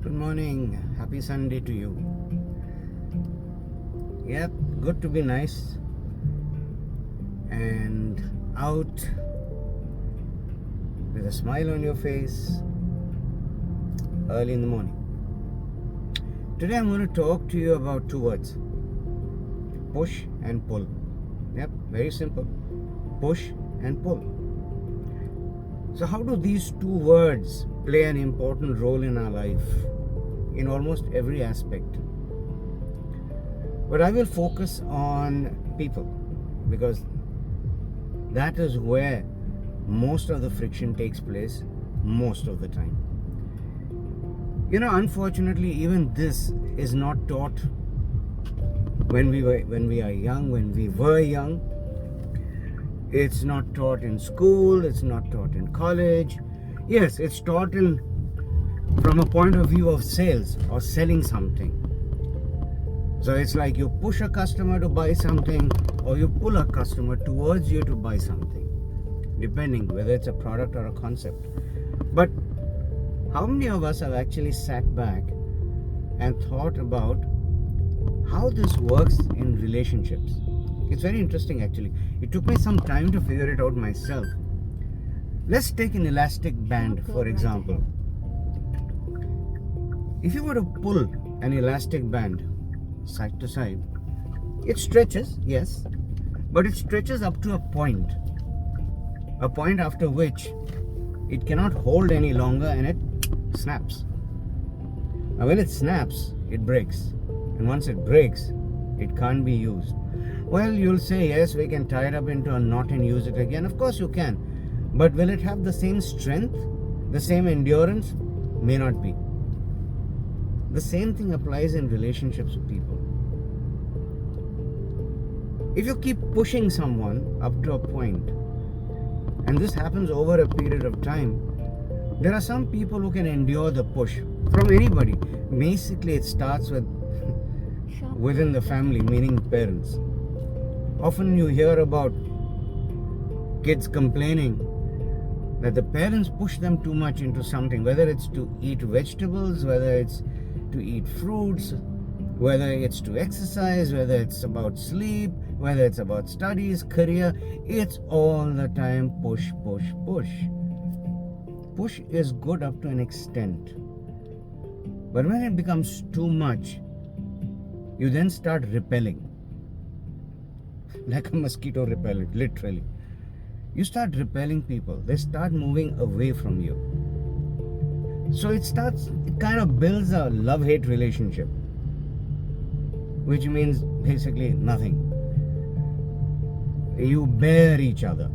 Good morning. Happy Sunday to you. Yep, good to be nice and out with a smile on your face early in the morning. Today I'm going to talk to you about two words: push and pull. Yep, very simple. Push and pull. So, how do these two words play an important role in our life in almost every aspect? But I will focus on people because that is where most of the friction takes place most of the time. Unfortunately, even this is not taught when we are young, when we were young. It's not taught in school, it's not taught in college. Yes, it's taught from a point of view of sales or selling something. So it's like you push a customer to buy something or you pull a customer towards you to buy something, depending whether it's a product or a concept. But how many of us have actually sat back and thought about how this works in relationships? It's very interesting actually. It took me some time to figure it out myself. Let's take an elastic band, for example. If you were to pull an elastic band side to side, it stretches, yes, but it stretches up to a point after which it cannot hold any longer and it snaps. Now when it snaps, it breaks, and once it breaks, it can't be used. Well, you'll say, yes, we can tie it up into a knot and use it again. Of course you can, but will it have the same strength, the same endurance? May not be. The same thing applies in relationships with people. If you keep pushing someone up to a point, and this happens over a period of time, there are some people who can endure the push from anybody. Basically, it starts within the family, meaning parents. Often you hear about kids complaining that the parents push them too much into something, whether it's to eat vegetables, whether it's to eat fruits, whether it's to exercise, whether it's about sleep, whether it's about studies, career. It's all the time push, push, push. Push is good up to an extent. But when it becomes too much, you then start repelling. Like a mosquito repellent, literally. You start repelling people. They start moving away from you. So it kind of builds a love-hate relationship, which means basically nothing. You bear each other.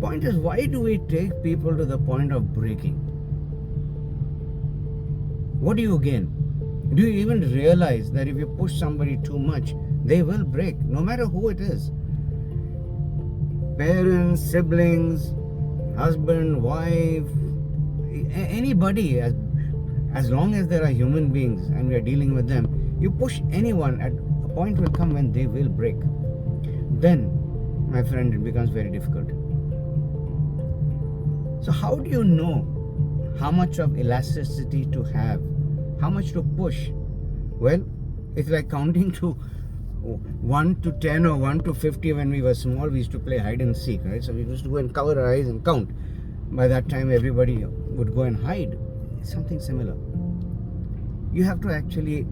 Point is, why do we take people to the point of breaking? What do you gain? Do you even realize that if you push somebody too much, they will break, no matter who it is? Parents, siblings, husband, wife, anybody, as long as there are human beings and we are dealing with them, you push anyone, at a point will come when they will break. Then, my friend, it becomes very difficult. So how do you know how much of elasticity to have? How much to push? Well, it's like counting to 1 to 10 or 1 to 50. When we were small, we used to play hide and seek, right? So we used to go and cover our eyes and count. By that time, everybody would go and hide. It's something similar. You have to actually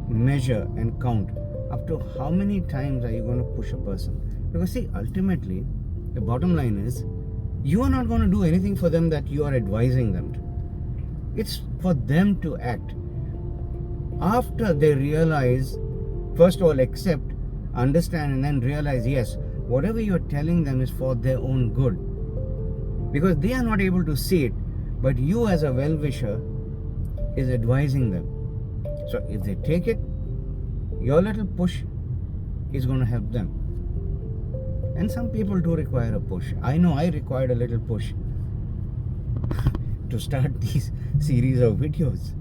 measure and count up to how many times are you going to push a person. Because see, ultimately, the bottom line is, you are not going to do anything for them that you are advising them to. It's for them to act. After they realize, first of all, accept, understand, and then realize, yes, whatever you're telling them is for their own good. Because they are not able to see it, but you as a well-wisher is advising them. So if they take it, your little push is going to help them. And some people do require a push. I know I required a little push to start these series of videos.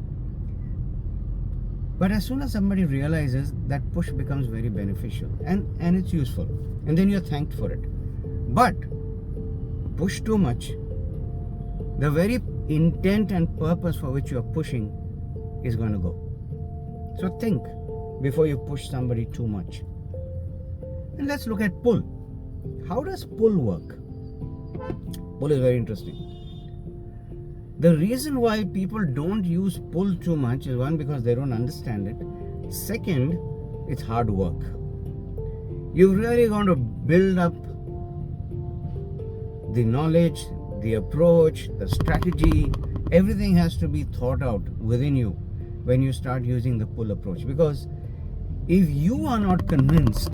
But as soon as somebody realizes, that push becomes very beneficial and it's useful. And then you're thanked for it. But push too much, the very intent and purpose for which you're pushing is going to go. So think before you push somebody too much. And let's look at pull. How does pull work? Pull is very interesting. The reason why people don't use pull too much is one, because they don't understand it. Second, it's hard work. You're really going to build up the knowledge, the approach, the strategy. Everything has to be thought out within you when you start using the pull approach. Because if you are not convinced,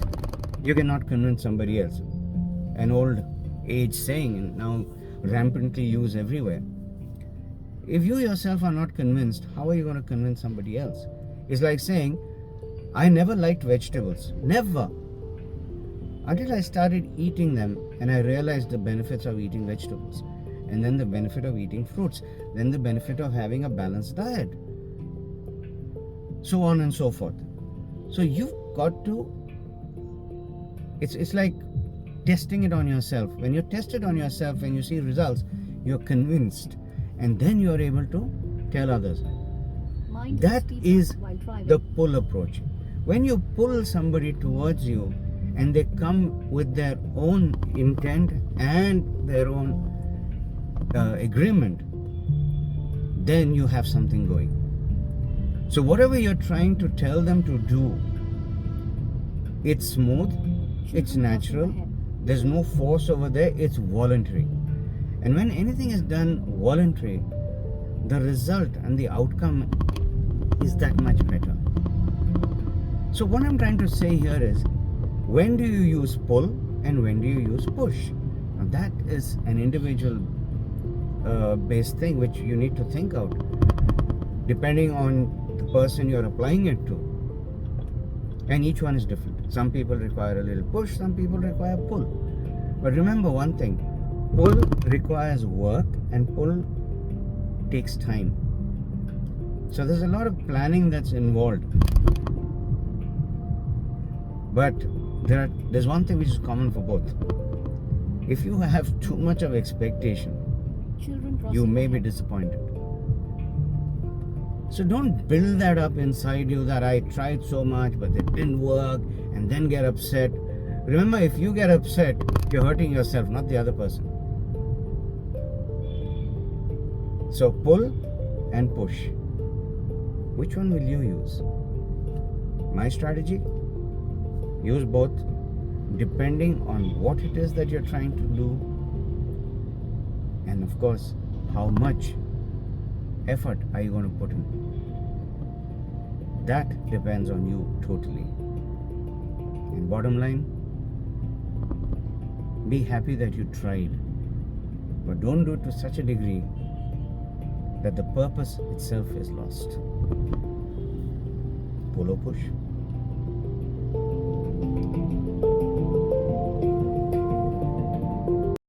you cannot convince somebody else. An old age saying, now rampantly used everywhere. If you yourself are not convinced, how are you going to convince somebody else? It's like saying, I never liked vegetables. Never. Until I started eating them and I realized the benefits of eating vegetables. And then the benefit of eating fruits. Then the benefit of having a balanced diet. So on and so forth. So you've got to, it's like testing it on yourself. When you test it on yourself, when you see results, you're convinced. And then you're able to tell others. That is the pull approach. When you pull somebody towards you and they come with their own intent and their own agreement, then you have something going. So whatever you're trying to tell them to do, it's smooth, it's natural, there's no force over there, it's voluntary. And when anything is done voluntary, the result and the outcome is that much better. So what I'm trying to say here is, when do you use pull and when do you use push? Now that is an individual based thing which you need to think out, depending on the person you're applying it to. And each one is different. Some people require a little push, some people require pull. But remember one thing, pull requires work and pull takes time. So there's a lot of planning that's involved. But there's one thing which is common for both. If you have too much of expectation, you may be disappointed. So don't build that up inside you that I tried so much but it didn't work, and then get upset. Remember, if you get upset, you're hurting yourself, not the other person. So pull and push. Which one will you use? My strategy? Use both, depending on what it is that you're trying to do, and of course, how much effort are you going to put in. That depends on you totally. And bottom line, be happy that you tried, but don't do it to such a degree that the purpose itself is lost. Pull or push?